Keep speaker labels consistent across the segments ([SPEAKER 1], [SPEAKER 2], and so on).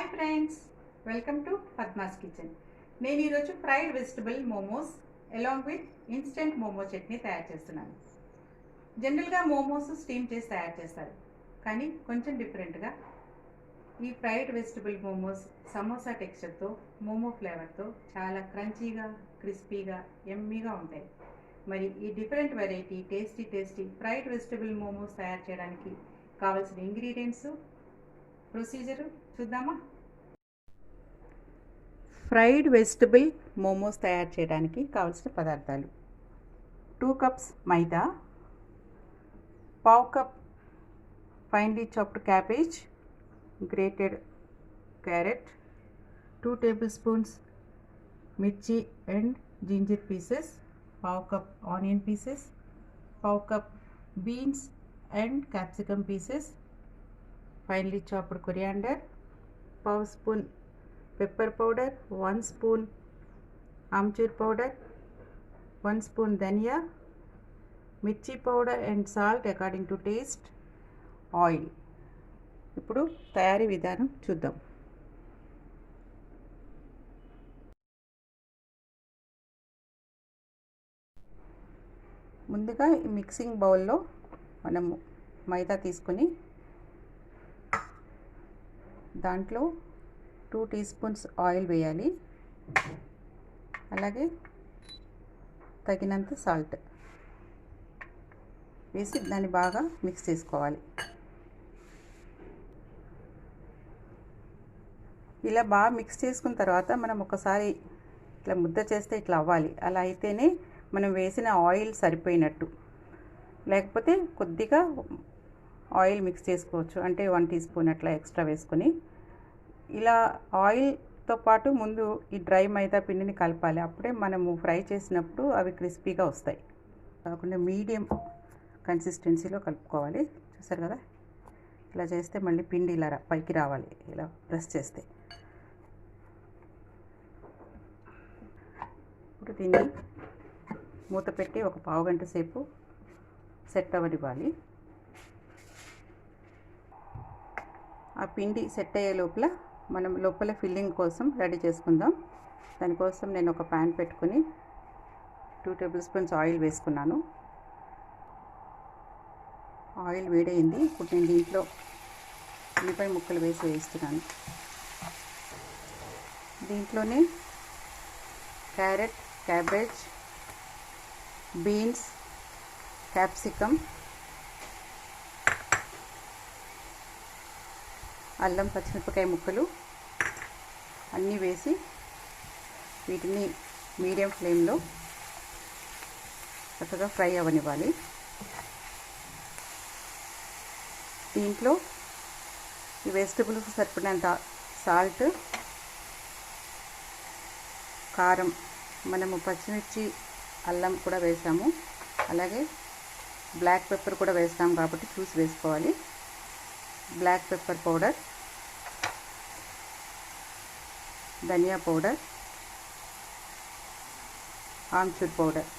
[SPEAKER 1] Hi friends, welcome to Padma's kitchen. నేను ఈరోజు fried vegetable momos along with instant momo chutney తయారు చేస్తున్నాను. జనరల్గా మోమోస్ స్టీమ్ చేసి తయారు చేస్తారు, కానీ కొంచెం డిఫరెంట్గా ఈ ఫ్రైడ్ వెజిటబుల్ మోమోస్ సమోసా టెక్స్చర్తో, మోమో ఫ్లేవర్తో చాలా క్రంచీగా, క్రిస్పీగా, యమ్మీగా ఉంటాయి. మరి ఈ different variety tasty fried vegetable momos తయారు చేయడానికి కావాల్సిన ఇంగ్రీడియంట్స్, ప్రొసీజరు చూద్దామా. ఫ్రైడ్ వెజిటబుల్ మోమోస్ తయారు చేయడానికి కావాల్సిన పదార్థాలు: 2 కప్స్ మైదా, పావు cup finely chopped cabbage, grated carrot, 2 table spoons మిర్చి అండ్ జింజర్ పీసెస్, పావు కప్ ఆనియన్ పీసెస్, పావు cup beans and capsicum pieces, finely chopped coriander, pav spoon pepper powder, 1 spoon amchur powder, 1 spoon dhania, mirchi powder and salt according to taste, oil. ఇప్పుడు తయారీ విధానం చూద్దాం. ముందుగా ఈ mixing బౌల్లో మనము మైదా తీసుకొని దాంట్లో 2 టీ స్పూన్స్ ఆయిల్ వేయాలి. అలాగే తగినంత సాల్ట్ వేసి దాన్ని బాగా మిక్స్ చేసుకోవాలి. ఇలా బాగా మిక్స్ చేసుకున్న తర్వాత మనం ఒకసారి ఇట్లా ముద్ద చేస్తే ఇట్లా అవ్వాలి. అలా అయితేనే మనం వేసిన ఆయిల్ సరిపోయినట్టు. లేకపోతే కొద్దిగా ఆయిల్ మిక్స్ చేసుకోవచ్చు, అంటే 1 టీ స్పూన్ అట్లా ఎక్స్ట్రా వేసుకొని. ఇలా ఆయిల్తో పాటు ముందు ఈ డ్రై మైదా పిండిని కలపాలి. అప్పుడే మనము ఫ్రై చేసినప్పుడు అవి క్రిస్పీగా వస్తాయి. కాకుండా మీడియం కన్సిస్టెన్సీలో కలుపుకోవాలి. చూసారు కదా, ఇలా చేస్తే మళ్ళీ పిండి ఇలా పైకి రావాలి, ఇలా ప్రెస్ చేస్తే. ఇప్పుడు దీన్ని మూత పెట్టి ఒక పావు గంట సేపు సెట్ అవ్వనివ్వాలి. ఆ పిండి సెట్ అయ్యే లోపల మనం లోపల ఫిల్లింగ్ కోసం రెడీ చేసుకుందాం. దానికోసం నేను ఒక ప్యాన్ పెట్టుకొని 2 టేబుల్ స్పూన్స్ ఆయిల్ వేసుకున్నాను. ఆయిల్ వేడైంది. ఇప్పుడు నేను దీంట్లో ఉల్లిపాయ ముక్కలు వేస్తున్నాను. దీంట్లోనే క్యారెట్, క్యాబేజ్, బీన్స్, క్యాప్సికమ్, అల్లం, పచ్చిమిరపకాయ ముక్కలు అన్నీ వేసి వీటిని మీడియం ఫ్లేమ్లో చక్కగా ఫ్రై అవ్వనివ్వాలి. దీంట్లో ఈ వెజిటబుల్స్ సరిపడినంత సాల్ట్, కారం, మనము పచ్చిమిర్చి, అల్లం కూడా వేసాము, అలాగే బ్లాక్ పెప్పర్ కూడా వేస్తాం కాబట్టి చూసి వేసుకోవాలి. బ్లాక్ పెప్పర్ పౌడర్, ధనియా పౌడర్, ఆమ్చూర్ పౌడర్,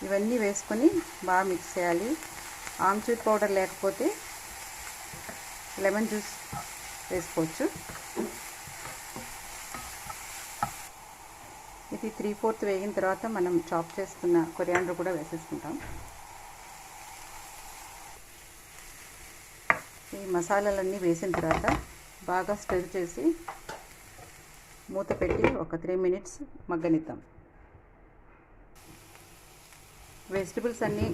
[SPEAKER 1] ఇవన్నీ వేసుకొని బాగా మిక్స్ చేయాలి. ఆమ్చూర్ పౌడర్ లేకపోతే లెమన్ జ్యూస్ వేసుకోవచ్చు. ఇది 3/4 వేగిన తర్వాత మనం చాప్ చేసుకున్న కొరియాండర్ కూడా వేసేసుకుంటాం. ఈ మసాలాలన్నీ వేసిన తర్వాత బాగా స్టిర్ చేసి మూత పెట్టి ఒక 3 మినిట్స్ మగ్గనిద్దాం. వెజిటబుల్స్ అన్నీ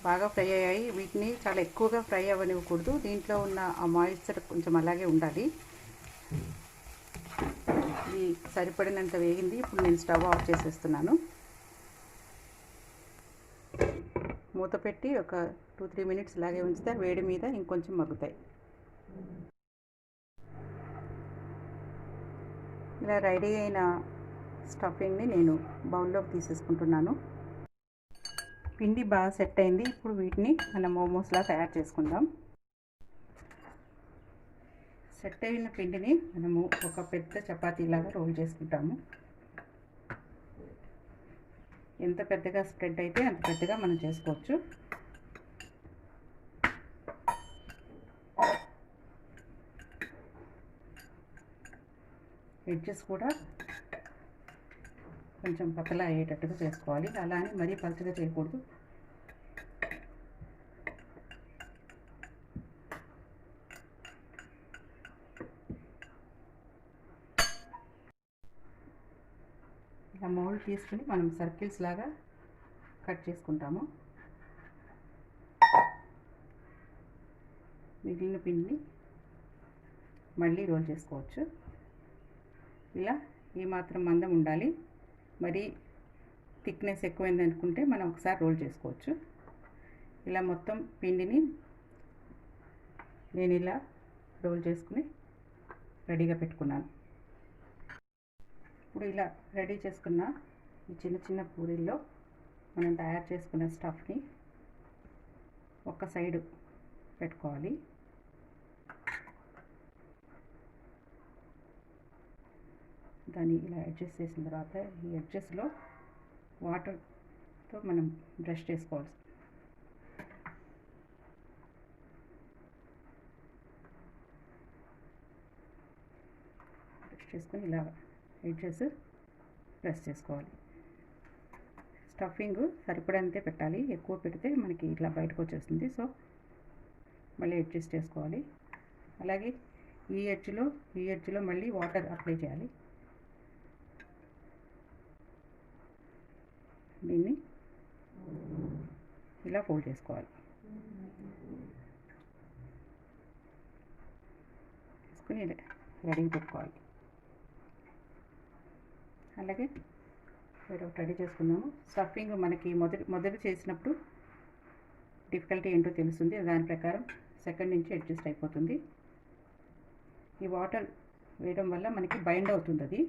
[SPEAKER 1] బాగా ఫ్రై అయ్యాయి. వీటిని చాలా ఎక్కువగా ఫ్రై అవ్వనివ్వకూడదు. దీంట్లో ఉన్న ఆ మాయిశ్చర్ కొంచెం అలాగే ఉండాలి. ఇది సరిపడినంత వేగింది. ఇప్పుడు నేను స్టవ్ ఆఫ్ చేసేస్తున్నాను. మూత పెట్టి ఒక 2-3 మినిట్స్ ఇలాగే ఉంచితే వేడి మీద ఇంకొంచెం మగ్గుతాయి. ఇలా రెడీ అయిన స్టఫింగ్ని నేను బౌల్లోకి తీసేసుకుంటున్నాను. పిండి బాగా సెట్ అయింది. ఇప్పుడు వీటిని మనం మోమోస్లా తయారు చేసుకుందాం. సెట్ అయిన పిండిని మనము ఒక పెద్ద చపాతీలాగా రోల్ చేసుకుంటాము. ఎంత పెద్దగా స్ప్రెడ్ అయితే అంత పెద్దగా మనం చేసుకోవచ్చు. ఎడ్జెస్ కూడా కొంచెం పతలా అయ్యేటట్టుగా చేసుకోవాలి. అలా అని మరీ పలుచగా చేయకూడదు. ఇలా మౌల్డ్ తీసుకుని మనం సర్కిల్స్ లాగా కట్ చేసుకుంటాము. మిగిలిన పిండిని మళ్ళీ రోల్ చేసుకోవచ్చు. ఇలా ఈ మాత్రం మందం ఉండాలి. మరి థిక్నెస్ ఎక్కువైంది అనుకుంటే మనం ఒకసారి రోల్ చేసుకోవచ్చు. ఇలా మొత్తం పిండిని నేను ఇలా రోల్ చేసుకుని రెడీగా పెట్టుకున్నాను. ఇప్పుడు ఇలా రెడీ చేసుకున్న ఈ చిన్న చిన్న పూరీల్లో మనం తయారు చేసుకున్న స్టఫ్ని ఒక సైడ్ పెట్టుకోవాలి. దాన్ని ఇలా అడ్జస్ట్ చేసిన తర్వాత ఈ అడ్జస్ట్లో వాటర్తో మనం బ్రష్ చేసుకోవాలి. బ్రష్ చేసుకొని ఇలా ఎడ్జెస్ ప్రెస్ చేసుకోవాలి. స్టఫింగ్ సరిపడంతే పెట్టాలి. ఎక్కువ పెడితే మనకి ఇట్లా బయటకు వచ్చేస్తుంది. సో మళ్ళీ అడ్జస్ట్ చేసుకోవాలి. అలాగే ఈ ఎడ్జ్లో మళ్ళీ వాటర్ అప్లై చేయాలి. దీన్ని ఇలా ఫోల్డ్ చేసుకోవాలి. తీసుకుని రెడీ పెట్టుకోవాలి. అలాగే వేరొకటి రెడీ చేసుకుందాము. స్టఫింగ్ మనకి మొదటి చేసినప్పుడు డిఫికల్టీ ఏంటో తెలుస్తుంది. దాని ప్రకారం సెకండ్ నుంచి అడ్జస్ట్ అయిపోతుంది. ఈ వాటర్ వేయడం వల్ల మనకి బైండ్ అవుతుంది. అది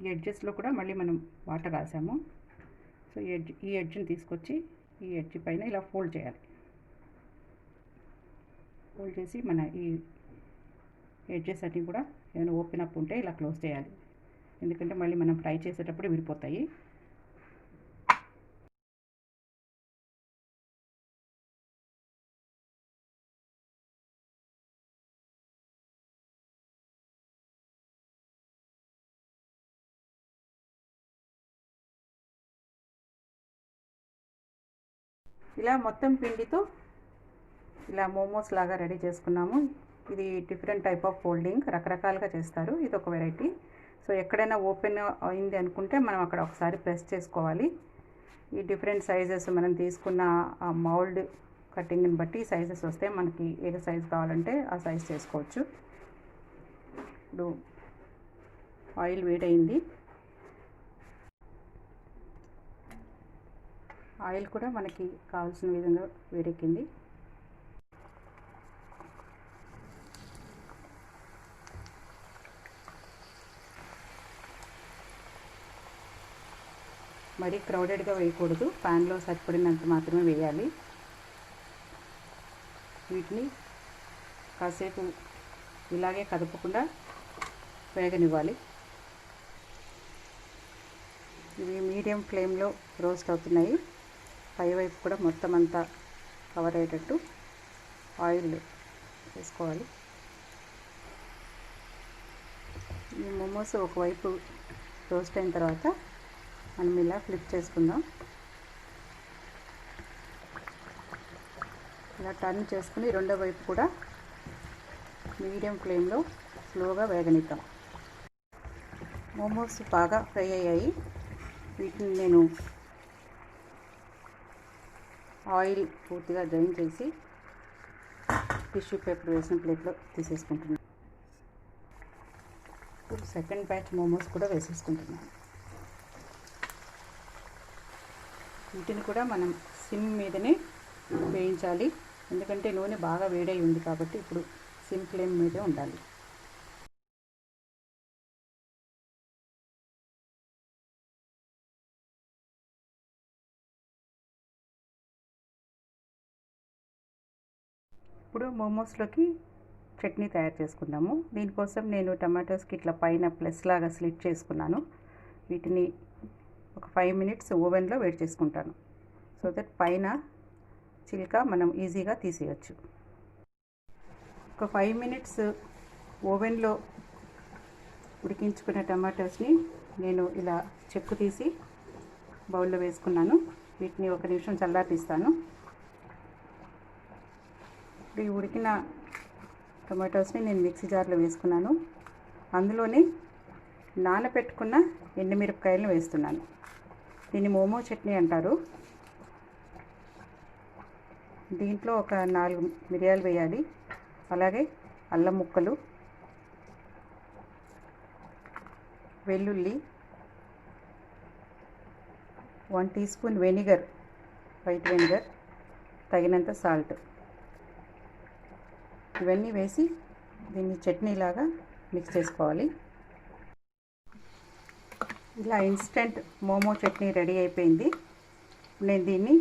[SPEAKER 1] ఈ ఎడ్జెస్లో కూడా మళ్ళీ మనం వాటర్ రాసాము. సో ఈ ఎడ్జ్ని తీసుకొచ్చి ఈ ఎడ్జ్ పైన ఇలా ఫోల్డ్ చేయాలి. ఫోల్డ్ చేసి మన ఈ ఎడ్జెస్ అన్నీ కూడా ఏమైనా ఓపెన్ అప్ ఉంటే ఇలా క్లోజ్ చేయాలి. ఎందుకంటే మళ్ళీ మనం ఫ్రై చేసేటప్పుడు విడిపోతాయి. ఇలా మొత్తం పిండితో ఇలా మోమోస్ లాగా రెడీ చేసుకున్నాము. ఇది డిఫరెంట్ టైప్ ఆఫ్ ఫోల్డింగ్, రకరకాలుగా చేస్తారు. ఇది ఒక వెరైటీ. సో ఎక్కడైనా ఓపెన్ అయింది అనుకుంటే మనం అక్కడ ఒకసారి ప్రెస్ చేసుకోవాలి. ఈ డిఫరెంట్ సైజెస్ మనం తీసుకున్న ఆ మౌల్డ్ కటింగ్ని బట్టి సైజెస్ వస్తే మనకి ఏ సైజ్ కావాలంటే ఆ సైజ్ చేసుకోవచ్చు. ఇప్పుడు ఆయిల్ వేడైంది. ఆయిల్ కూడా మనకి కావాల్సిన విధంగా వేడెక్కింది. మరీ క్రౌడెడ్గా వేయకూడదు. ప్యాన్లో సరిపడినంత మాత్రమే వేయాలి. వీటిని కాసేపు ఇలాగే కదపకుండా వేగనివ్వాలి. ఇవి మీడియం ఫ్లేమ్లో రోస్ట్ అవుతున్నాయి. పైవైపు కూడా మొత్తం అంతా కవర్ అయ్యేటట్టు ఆయిల్ వేసుకోవాలి. ఈ మోమోస్ ఒకవైపు రోస్ట్ అయిన తర్వాత మనం ఇలా ఫ్లిప్ చేసుకుందాం. ఇలా టర్న్ చేసుకుని రెండో వైపు కూడా మీడియం ఫ్లేమ్లో స్లోగా వేగనిద్దాం. మోమోస్ బాగా ఫ్రై అయ్యాయి. వీటిని నేను ఆయిల్ పూర్తిగా డ్రైన్ చేసి టిష్యూ పేపర్ వేసిన ప్లేట్లో తీసేసుకుంటున్నాను. ఇప్పుడు సెకండ్ బ్యాచ్ మోమోస్ కూడా వేసేసుకుంటున్నాను. వీటిని కూడా మనం సిమ్ మీదనే వేయించాలి. ఎందుకంటే నూనె బాగా వేడై ఉంది కాబట్టి ఇప్పుడు సిమ్ ఫ్లేమ్ మీదే ఉండాలి. ఇప్పుడు మోమోస్లోకి చట్నీ తయారు చేసుకుందాము. దీనికోసం నేను టమాటోస్కి ఇట్లా పైన ప్లస్ లాగా స్లిట్ చేసుకున్నాను. వీటిని ఒక 5 మినిట్స్ ఓవెన్లో వేడి చేసుకుంటాను. సో దట్ పైన చిల్క మనం ఈజీగా తీసేయచ్చు. ఒక 5 మినిట్స్ ఓవెన్లో ఉడికించుకున్న టమాటోస్ని నేను ఇలా చెక్కు తీసి బౌల్లో వేసుకున్నాను. వీటిని 1 నిమిషం చల్లారిస్తాను. ఈ ఉడికిన టమాటోస్ని నేను మిక్సీ జార్లో వేసుకున్నాను. అందులోనే నానబెట్టుకున్న ఎండుమిరపకాయలను వేస్తున్నాను. దీన్ని మోమో చట్నీ అంటారు. దీంట్లో ఒక 4 మిరియాలు వేయాలి. అలాగే అల్లం ముక్కలు, వెల్లుల్లి, 1 teaspoon vinegar, white vinegar, తగినంత సాల్ట్, ఇవన్నీ వేసి దీన్ని చట్నీలాగా మిక్స్ చేసుకోవాలి. ఇలా ఇన్స్టెంట్ మోమో చట్నీ రెడీ అయిపోయింది. నేను దీన్ని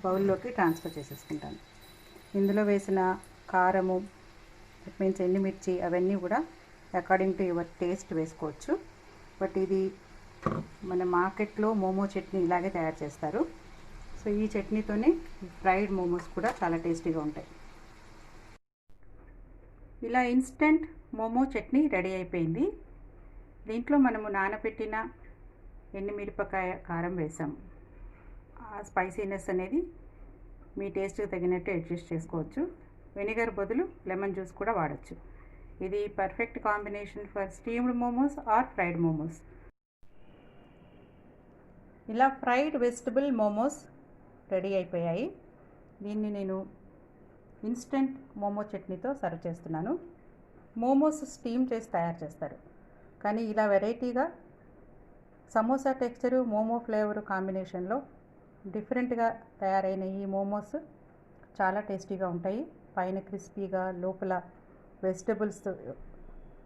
[SPEAKER 1] బౌల్లోకి ట్రాన్స్ఫర్ చేసేసుకుంటాను. ఇందులో వేసిన కారము, ఇట్ మీన్స్ ఎండుమిర్చి, అవన్నీ కూడా అకార్డింగ్ టు యువర్ టేస్ట్ వేసుకోవచ్చు. బట్ ఇది మన మార్కెట్లో మోమో చట్నీ ఇలాగే తయారు చేస్తారు. సో ఈ చట్నీతోనే ఫ్రైడ్ మోమోస్ కూడా చాలా టేస్టీగా ఉంటాయి. ఇలా ఇన్స్టెంట్ మోమో చట్నీ రెడీ అయిపోయింది. దీంట్లో మనము నానబెట్టిన ఎండుమిరపకాయ కారం వేసాం. ఆ స్పైసీనెస్ అనేది మీ టేస్ట్కి తగినట్టు అడ్జస్ట్ చేసుకోవచ్చు. వెనిగర్ బదులు లెమన్ జ్యూస్ కూడా వాడచ్చు. ఇది perfect combination for steamed momos or fried momos. ఇలా ఫ్రైడ్ వెజిటబుల్ మోమోస్ రెడీ అయిపోయాయి. దీన్ని నేను ఇన్స్టెంట్ మోమో చట్నీతో సర్వ్ చేస్తున్నాను. మోమోస్ స్టీమ్ చేసి తయారు చేస్తారు, కానీ ఇలా వెరైటీగా సమోసా టెక్స్చరు మోమో ఫ్లేవరు కాంబినేషన్లో డిఫరెంట్గా తయారైన ఈ మోమోస్ చాలా టేస్టీగా ఉంటాయి. పైన క్రిస్పీగా, లోపల వెజిటబుల్స్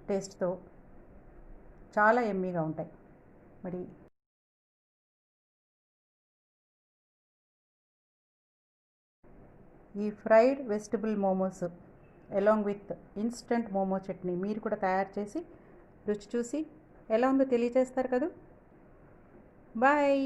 [SPEAKER 1] టేస్ట్తో చాలా యమ్మీగా ఉంటాయి. మరి ఈ fried vegetable momos along with instant momo chutney మీరు కూడా తయారు చేసి రుచి చూసి ఎలా ఉందో తెలియజేస్తారు కదా. బాయ్.